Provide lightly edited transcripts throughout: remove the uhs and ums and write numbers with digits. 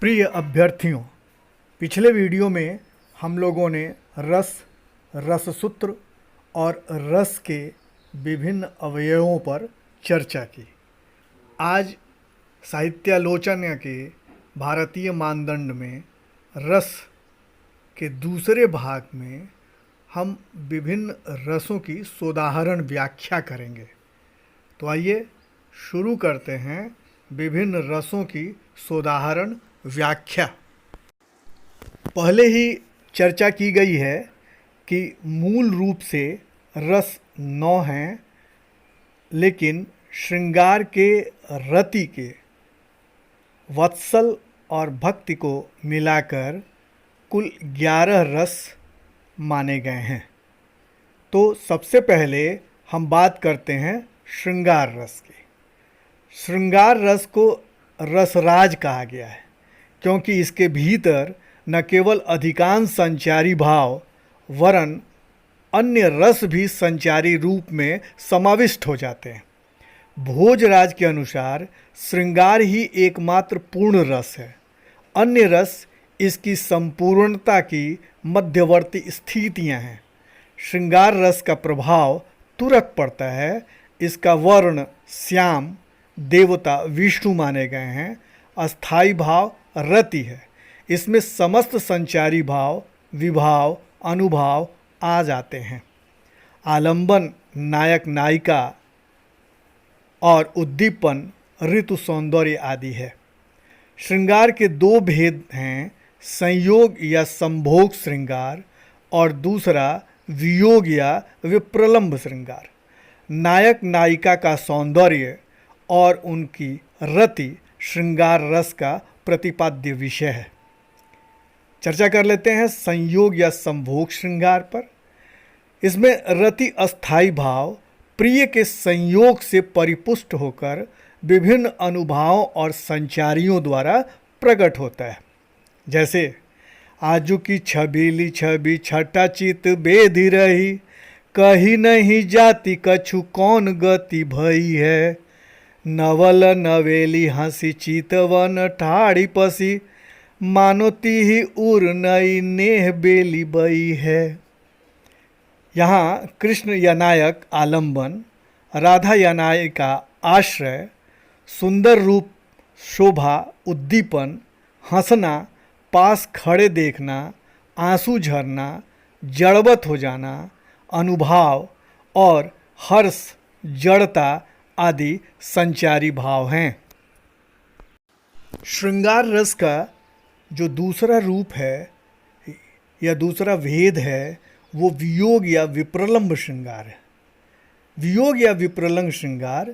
प्रिय अभ्यर्थियों, पिछले वीडियो में हम लोगों ने रससूत्र और रस के विभिन्न अवयवों पर चर्चा की। आज साहित्यालोचना के भारतीय मानदंड में रस के दूसरे भाग में हम विभिन्न रसों की सोदाहरण व्याख्या करेंगे। तो आइए शुरू करते हैं विभिन्न रसों की सोदाहरण व्याख्या। पहले ही चर्चा की गई है कि मूल रूप से रस 9 हैं, लेकिन श्रृंगार के रति के वत्सल और भक्ति को मिलाकर कुल 11 रस माने गए हैं। तो सबसे पहले हम बात करते हैं श्रृंगार रस की। श्रृंगार रस को रसराज कहा गया है क्योंकि इसके भीतर न केवल अधिकांश संचारी भाव वरन अन्य रस भी संचारी रूप में समाविष्ट हो जाते हैं। भोजराज के अनुसार श्रृंगार ही एकमात्र पूर्ण रस है। अन्य रस इसकी संपूर्णता की मध्यवर्ती स्थितियां हैं। श्रृंगार रस का प्रभाव तुरक पड़ता है। इसका वर्ण श्याम, देवता विष्णु माने गए हैं। अस्थाई भाव रति है। इसमें समस्त संचारी भाव, विभाव, अनुभाव आ जाते हैं। आलंबन नायक नायिका और उद्दीपन ऋतु सौंदर्य आदि है। श्रृंगार के 2 भेद हैं, संयोग या संभोग श्रृंगार और दूसरा वियोग या विप्रलंब श्रृंगार। नायक नायिका का सौंदर्य और उनकी रति श्रृंगार रस का प्रतिपाद्य विषय है। चर्चा कर लेते हैं संयोग या संभोग श्रृंगार पर। इसमें रति अस्थाई भाव प्रिय के संयोग से परिपुष्ट होकर विभिन्न अनुभावों और संचारियों द्वारा प्रकट होता है। जैसे आजू की छबीली छवि छटा चित बेधी रही, कही नहीं जाति कछु कौन गति भई है, नवल नवेली हंसी चितवन ठाड़ी पसी, मानोती ही उर नई नेह बेली बई है। यहाँ कृष्ण या नायक आलंबन, राधा या नायिका आश्रय, सुंदर रूप शोभा उद्दीपन, हंसना, पास खड़े देखना, आंसू झरना, जड़वत हो जाना, अनुभाव और हर्ष जड़ता आदि संचारी भाव हैं। श्रृंगार रस का जो दूसरा रूप है या दूसरा भेद है वो वियोग या विप्रलंब श्रृंगार है। वियोग या विप्रलंब श्रृंगार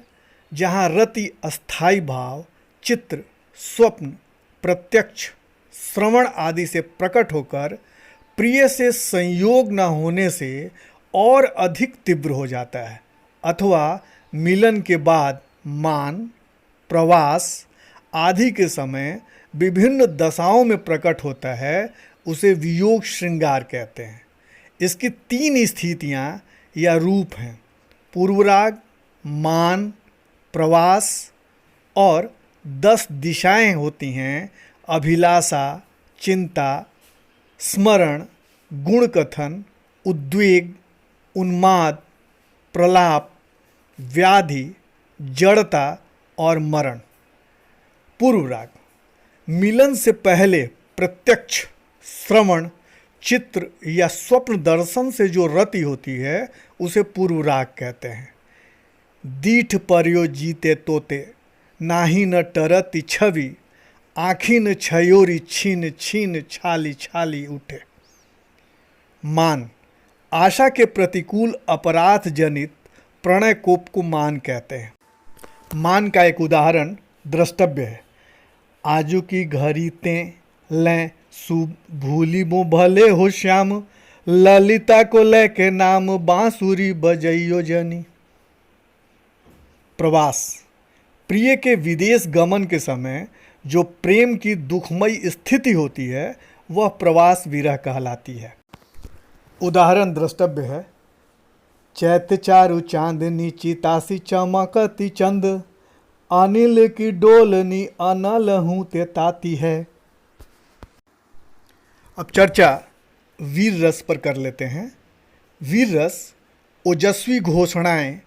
जहाँ रति अस्थाई भाव, चित्र, स्वप्न, प्रत्यक्ष, श्रवण आदि से प्रकट होकर प्रिय से संयोग न होने से और अधिक तीव्र हो जाता है, अथवा मिलन के बाद मान, प्रवास आदि के समय विभिन्न दशाओं में प्रकट होता है, उसे वियोग श्रृंगार कहते हैं। इसकी 3 स्थितियां या रूप हैं, पूर्वराग, मान, प्रवास और 10 दिशाएं होती हैं, अभिलाषा, चिंता, स्मरण, गुणकथन, उद्वेग, उन्माद, प्रलाप, व्याधि, जड़ता और मरण। पूर्वराग मिलन से पहले प्रत्यक्ष, श्रवण, चित्र या स्वप्न दर्शन से जो रति होती है उसे पूर्वराग कहते हैं। दीठ पर्यो जीते तोते, नाही न टरती छवि, आँखी न छयोरी छीन छीन छाली छाली उठे। मान आशा के प्रतिकूल अपराध जनित प्रणय कोप को मान कहते हैं। मान का एक उदाहरण द्रष्टव्य है। आजू की घड़ी ते लें भूली मो भले हो श्याम, ललिता को लेके नाम बांसुरी बजइयो जनी। प्रवास प्रिय के विदेश गमन के समय जो प्रेम की दुखमयी स्थिति होती है वह प्रवास विरह कहलाती है। उदाहरण द्रष्टव्य है। चैत चारु चांदनी चितासी चमकती चंद, अनिल की डोलनी अनल हूँ ते ताती है। अब चर्चा वीर रस पर कर लेते हैं। वीर रस ओजस्वी घोषणाएं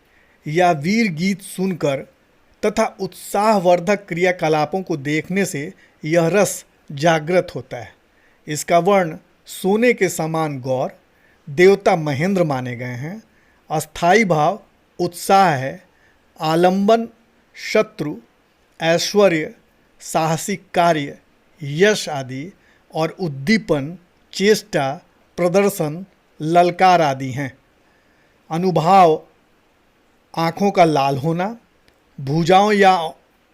या वीर गीत सुनकर तथा उत्साहवर्धक क्रियाकलापों को देखने से यह रस जागृत होता है। इसका वर्ण सोने के समान गौर, देवता महेंद्र माने गए हैं। अस्थाई भाव उत्साह है। आलंबन शत्रु, ऐश्वर्य, साहसिक कार्य, यश आदि और उद्दीपन चेष्टा, प्रदर्शन, ललकार आदि हैं। अनुभाव आँखों का लाल होना, भुजाओं या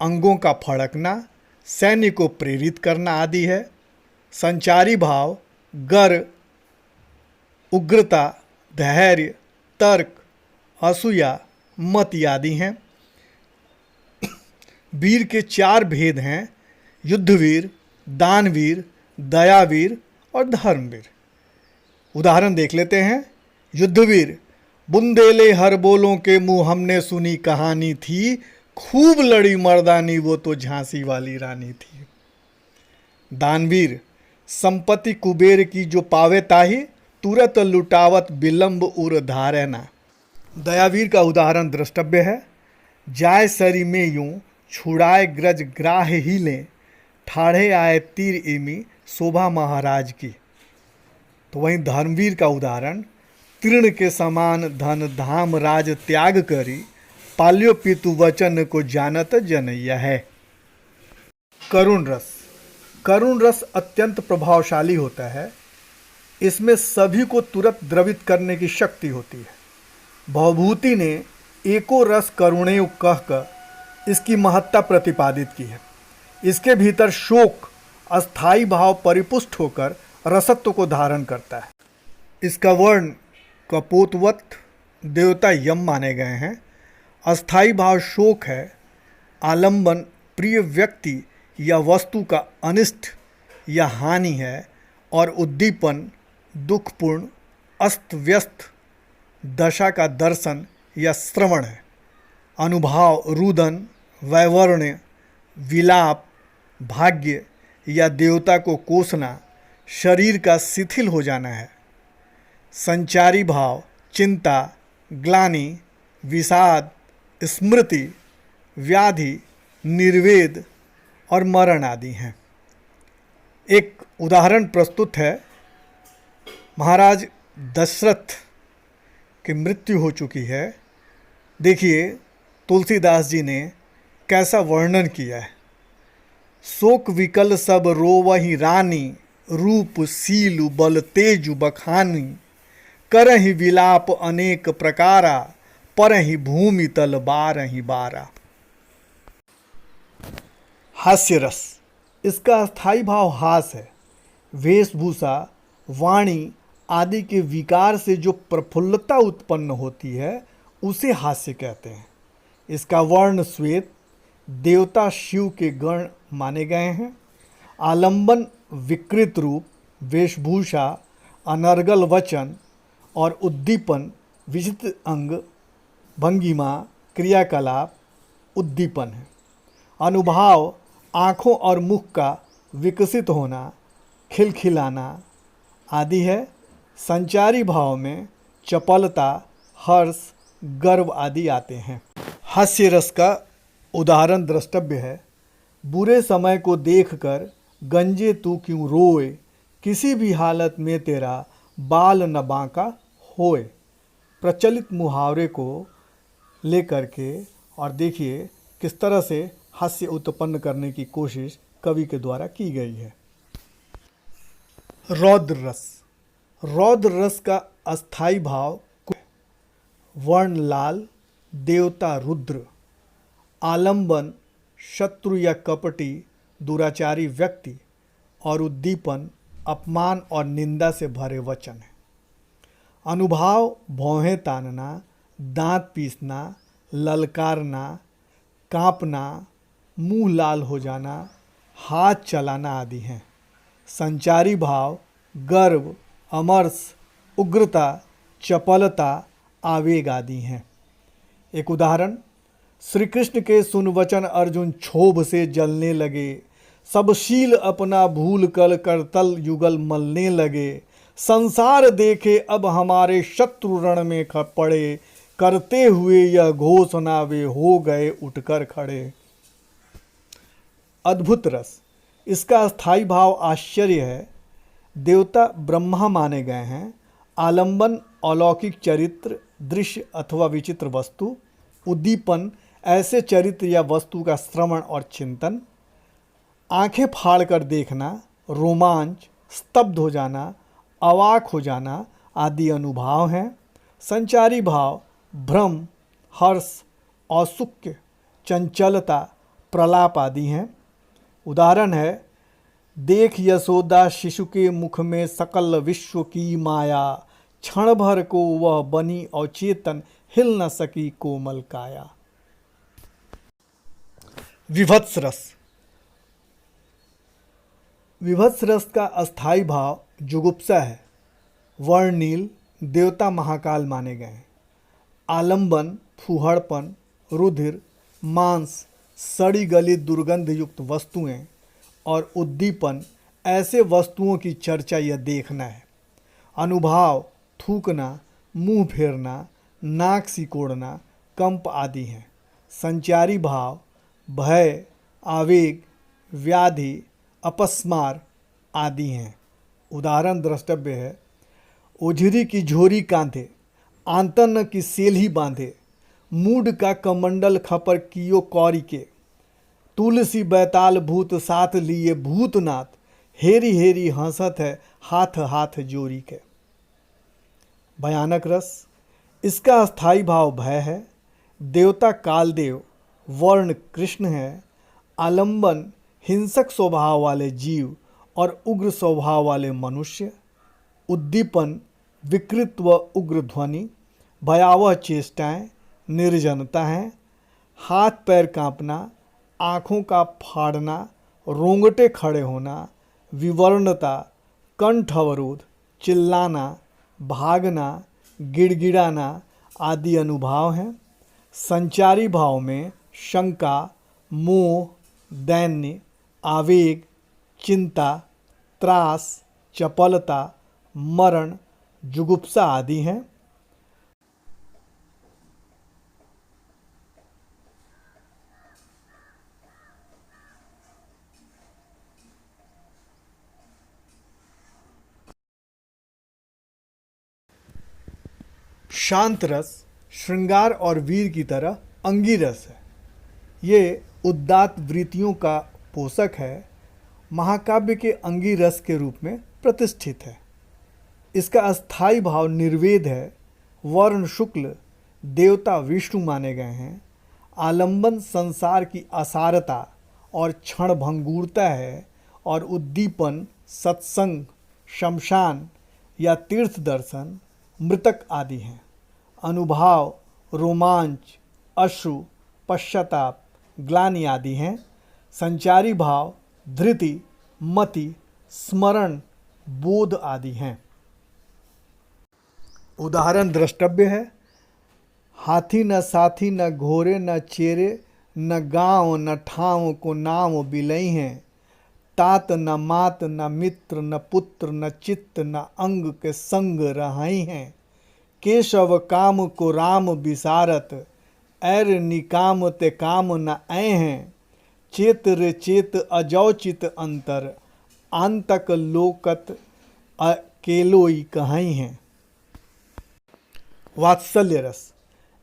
अंगों का फड़कना, सैन्य को प्रेरित करना आदि है। संचारी भाव गर्व, उग्रता, धैर्य, तर्क, असूया, मत आदि हैं। वीर के 4 भेद हैं: युद्धवीर, दानवीर, दयावीर और धर्मवीर। उदाहरण देख लेते हैं। युद्धवीर: बुंदेले हर बोलों के मुंह हमने सुनी कहानी थी, खूब लड़ी मर्दानी वो तो झांसी वाली रानी थी। दानवीर: संपत्ति कुबेर की जो पावे ताही, तुरत लुटावत विलंब उर धारे ना। दयावीर का उदाहरण द्रष्टव्य है। जाय सरी में यूं छुड़ाए ग्रज ग्राह ही लें, ठाढ़े आए तीर इमी शोभा महाराज की। तो वहीं धर्मवीर का उदाहरण, तृण के समान धन धाम राज त्याग करी, पाल्यो पितु वचन को जानत जनैया है। करुण रस। करुण रस अत्यंत प्रभावशाली होता है। इसमें सभी को तुरंत द्रवित करने की शक्ति होती है। भवभूति ने एको रस करुणेय कहकर इसकी महत्ता प्रतिपादित की है। इसके भीतर शोक अस्थाई भाव परिपुष्ट होकर रसत्व को धारण करता है। इसका वर्ण कपोतवत, देवता यम माने गए हैं। अस्थाई भाव शोक है। आलंबन प्रिय व्यक्ति या वस्तु का अनिष्ट या हानि है। और उद्दीपन दुखपूर्ण अस्त व्यस्त दशा का दर्शन या श्रवण है। अनुभाव रुदन, वैवर्ण्य, विलाप, भाग्य या देवता को कोसना, शरीर का शिथिल हो जाना है। संचारी भाव चिंता, ग्लानि, विषाद, स्मृति, व्याधि, निर्वेद और मरण आदि हैं। एक उदाहरण प्रस्तुत है। महाराज दशरथ की मृत्यु हो चुकी है। देखिए तुलसीदास जी ने कैसा वर्णन किया है। शोक विकल सब रोवहि रानी, रूप सीलु बल तेजु बखानी, करहि विलाप अनेक प्रकारा, परहि भूमि तल बारहि बारा। हास्य रस। इसका स्थायी भाव हास है। वेशभूषा, वाणी आदि के विकार से जो प्रफुल्लता उत्पन्न होती है उसे हास्य कहते हैं। इसका वर्ण श्वेत, देवता शिव के गण माने गए हैं। आलंबन विकृत रूप, वेशभूषा, अनर्गल वचन और उद्दीपन विचित्र अंग, भंगिमा, क्रियाकलाप, उद्दीपन है। अनुभाव आँखों और मुख का विकसित होना, खिलखिलाना आदि है। संचारी भाव में चपलता, हर्ष, गर्व आदि आते हैं। हास्य रस का उदाहरण द्रष्टव्य है। बुरे समय को देखकर गंजे तू क्यों रोए, किसी भी हालत में तेरा बाल न बांका होए। प्रचलित मुहावरे को लेकर के और देखिए किस तरह से हास्य उत्पन्न करने की कोशिश कवि के द्वारा की गई है। रौद्र रस। रौद्र रस का अस्थाई भाव वर्ण लाल, देवता रुद्र। आलंबन शत्रु या कपटी दुराचारी व्यक्ति और उद्दीपन अपमान और निंदा से भरे वचन है। अनुभाव भौहें तानना, दांत पीसना, ललकारना, कांपना, मुंह लाल हो जाना, हाथ चलाना आदि हैं। संचारी भाव गर्व, अमर्ष, उग्रता, चपलता, आवेग आदि हैं। एक उदाहरण, श्री कृष्ण के सुन वचन अर्जुन क्षोभ से जलने लगे, सब शील अपना भूल कर करतल युगल मलने लगे। संसार देखे अब हमारे शत्रु रण में पड़े, करते हुए यह घोषणा वे हो गए उठकर खड़े। अद्भुत रस, इसका स्थायी भाव आश्चर्य है। देवता ब्रह्मा माने गए हैं। आलंबन अलौकिक चरित्र, दृश्य अथवा विचित्र वस्तु। उद्दीपन ऐसे चरित्र या वस्तु का श्रवण और चिंतन। आंखें फाड़कर देखना, रोमांच, स्तब्ध हो जाना, अवाक हो जाना आदि अनुभाव हैं। संचारी भाव भ्रम, हर्ष, औत्सुक्य, चंचलता, प्रलाप आदि हैं। उदाहरण है, देख यशोदा शिशु के मुख में सकल विश्व की माया, क्षण भर को वह बनी अचेतन, हिल न सकी कोमल काया। विभत्स रस, विभत्स रस का अस्थायी भाव जुगुप्सा है। वर्णनील, देवता महाकाल माने गए हैं। आलंबन, फूहड़पन, रुधिर, मांस, सड़ी गली दुर्गंध युक्त वस्तुएं और उद्दीपन ऐसे वस्तुओं की चर्चा या देखना है। अनुभाव थूकना, मुंह फेरना, नाक सिकोड़ना, कंप आदि हैं। संचारी भाव भय, आवेग, व्याधि, अपस्मार आदि हैं। उदाहरण द्रष्टव्य है, ओझरी की झोरी कांधे, आंतन की सेल्ही बांधे, मूड का कमंडल खपर कियो कौरी के, तुलसी बैताल भूत साथ लिए भूतनाथ, हेरी हेरी हंसत है हाथ हाथ जोरी के। भयानक रस, इसका स्थायी भाव भय है। देवता कालदेव, वर्ण कृष्ण है। आलंबन हिंसक स्वभाव वाले जीव और उग्र स्वभाव वाले मनुष्य। उद्दीपन विकृत व उग्र ध्वनि, भयावह चेष्टाएं, निर्जनता हैं। हाथ पैर कांपना, आँखों का फाड़ना, रोंगटे खड़े होना, विवर्णता, कंठ अवरोध, चिल्लाना, भागना, गिड़गिड़ाना आदि अनुभाव हैं। संचारी भाव में शंका, मोह, दैन्य, आवेग, चिंता, त्रास, चपलता, मरण, जुगुप्सा आदि हैं। शांत रस श्रृंगार और वीर की तरह अंगिरस है। ये उदात्त वृत्तियों का पोषक है। महाकाव्य के अंगी रस के रूप में प्रतिष्ठित है। इसका अस्थायी भाव निर्वेद है। वर्ण शुक्ल, देवता विष्णु माने गए हैं। आलंबन संसार की असारता और क्षण भंगुरता है और उद्दीपन सत्संग, शमशान या तीर्थ दर्शन, मृतक आदि हैं। अनुभाव रोमांच, अश्रु, पश्चाताप, ग्लानि आदि हैं। संचारी भाव धृति, मति, स्मरण, बोध आदि हैं। उदाहरण द्रष्टव्य है, हाथी न साथी न घोड़े न चेरे, न गांव न ठाव को नाम बिलई हैं। तात न मात न मित्र न पुत्र न चित्त न अंग के संग रहाई हैं। केशव काम को राम विसारत, एर निकाम ते काम न ऐ हैं। चेत रे चेत अजौचित अंतर, आंतक लोकत अकेलोई कहाई हैं। वात्सल्य रस,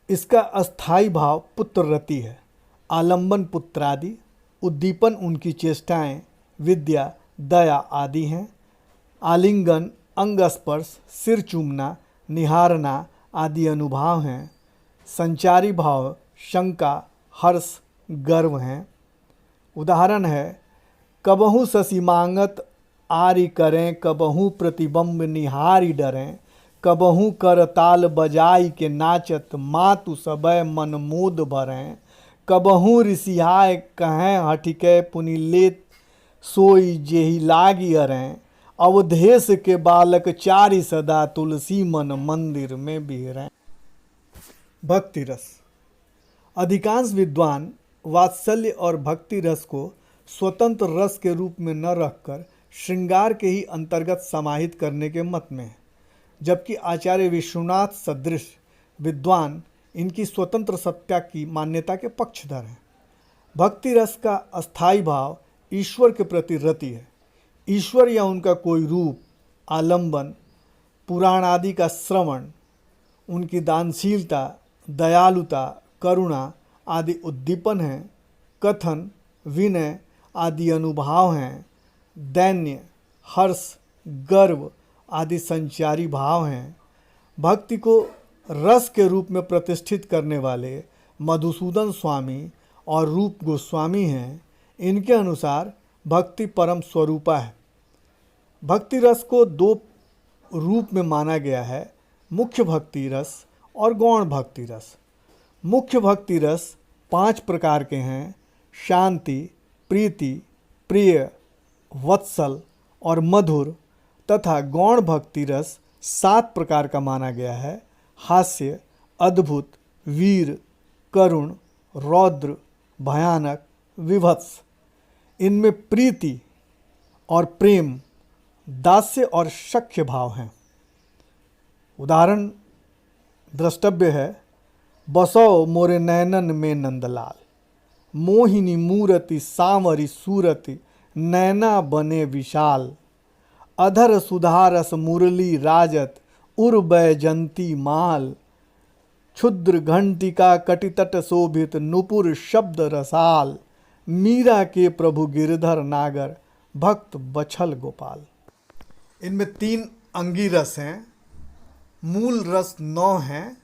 इसका अस्थायी भाव पुत्र रति है। आलंबन पुत्रादि, उद्दीपन उनकी चेष्टाएं, विद्या, दया आदि हैं। आलिंगन, अंगस्पर्श, सिर चूमना, निहारना आदि अनुभाव हैं। संचारी भाव शंका, हर्ष, गर्व हैं। उदाहरण है, कबहू शशि मांगत आरि करें, कबहू प्रतिबंब निहारी डरें। कबहू कर ताल बजाई के नाचत, मातु सबय मन मोद भरें। कबहू ऋषिहाय कहें हटिके, पुनि लेत सोई जेहि लागी अरें। अवधेश के बालक चारि सदा, तुलसी मन मंदिर में बिहरें। भक्ति रस, अधिकांश विद्वान वात्सल्य और भक्ति रस को स्वतंत्र रस के रूप में न रखकर श्रृंगार के ही अंतर्गत समाहित करने के मत में है, जबकि आचार्य विश्वनाथ सदृश विद्वान इनकी स्वतंत्र सत्ता की मान्यता के पक्षधर हैं। भक्ति रस का अस्थायी भाव ईश्वर के प्रति रति है। ईश्वर या उनका कोई रूप, आलंबन, पुराण आदि का श्रवण, उनकी दानशीलता, दयालुता, करुणा आदि उद्दीपन हैं, कथन, विनय आदि अनुभाव हैं, दैन्य, हर्ष, गर्व आदि संचारी भाव हैं। भक्ति को रस के रूप में प्रतिष्ठित करने वाले मधुसूदन स्वामी और रूप गोस्वामी हैं। इनके अनुसार भक्ति परम स्वरूपा है। भक्ति रस को दो रूप में माना गया है, मुख्य भक्ति रस और गौण भक्ति रस। मुख्य भक्ति रस 5 प्रकार के हैं: शांति, प्रीति, प्रिय, वत्सल और मधुर। तथा गौण भक्ति रस 7 प्रकार का माना गया है: हास्य, अद्भुत, वीर, करुण, रौद्र, भयानक, विभत्स। इनमें प्रीति और प्रेम, दास्य और शक्य भाव हैं। उदाहरण द्रष्टव्य है: बसो मोरे नैनन में नंदलाल, मोहिनी मूरति सांवरी सूरति, नैना बने विशाल, अधर सुधारस मुरली राजत, उर्वैजंती माल, क्षुद्र घंटिका कटितट शोभित, नुपुर शब्द रसाल, मीरा के प्रभु गिरधर नागर, भक्त बछल गोपाल। इनमें 3 अंगी रस हैं, मूल रस 9 हैं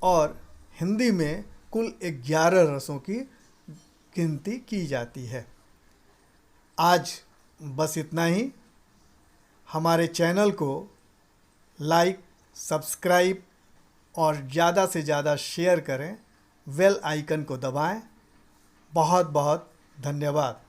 और हिंदी में कुल 11 रसों की गिनती की जाती है। आज बस इतना ही। हमारे चैनल को लाइक, सब्सक्राइब और ज़्यादा से ज़्यादा शेयर करें, बेल आइकन को दबाएं। बहुत बहुत धन्यवाद।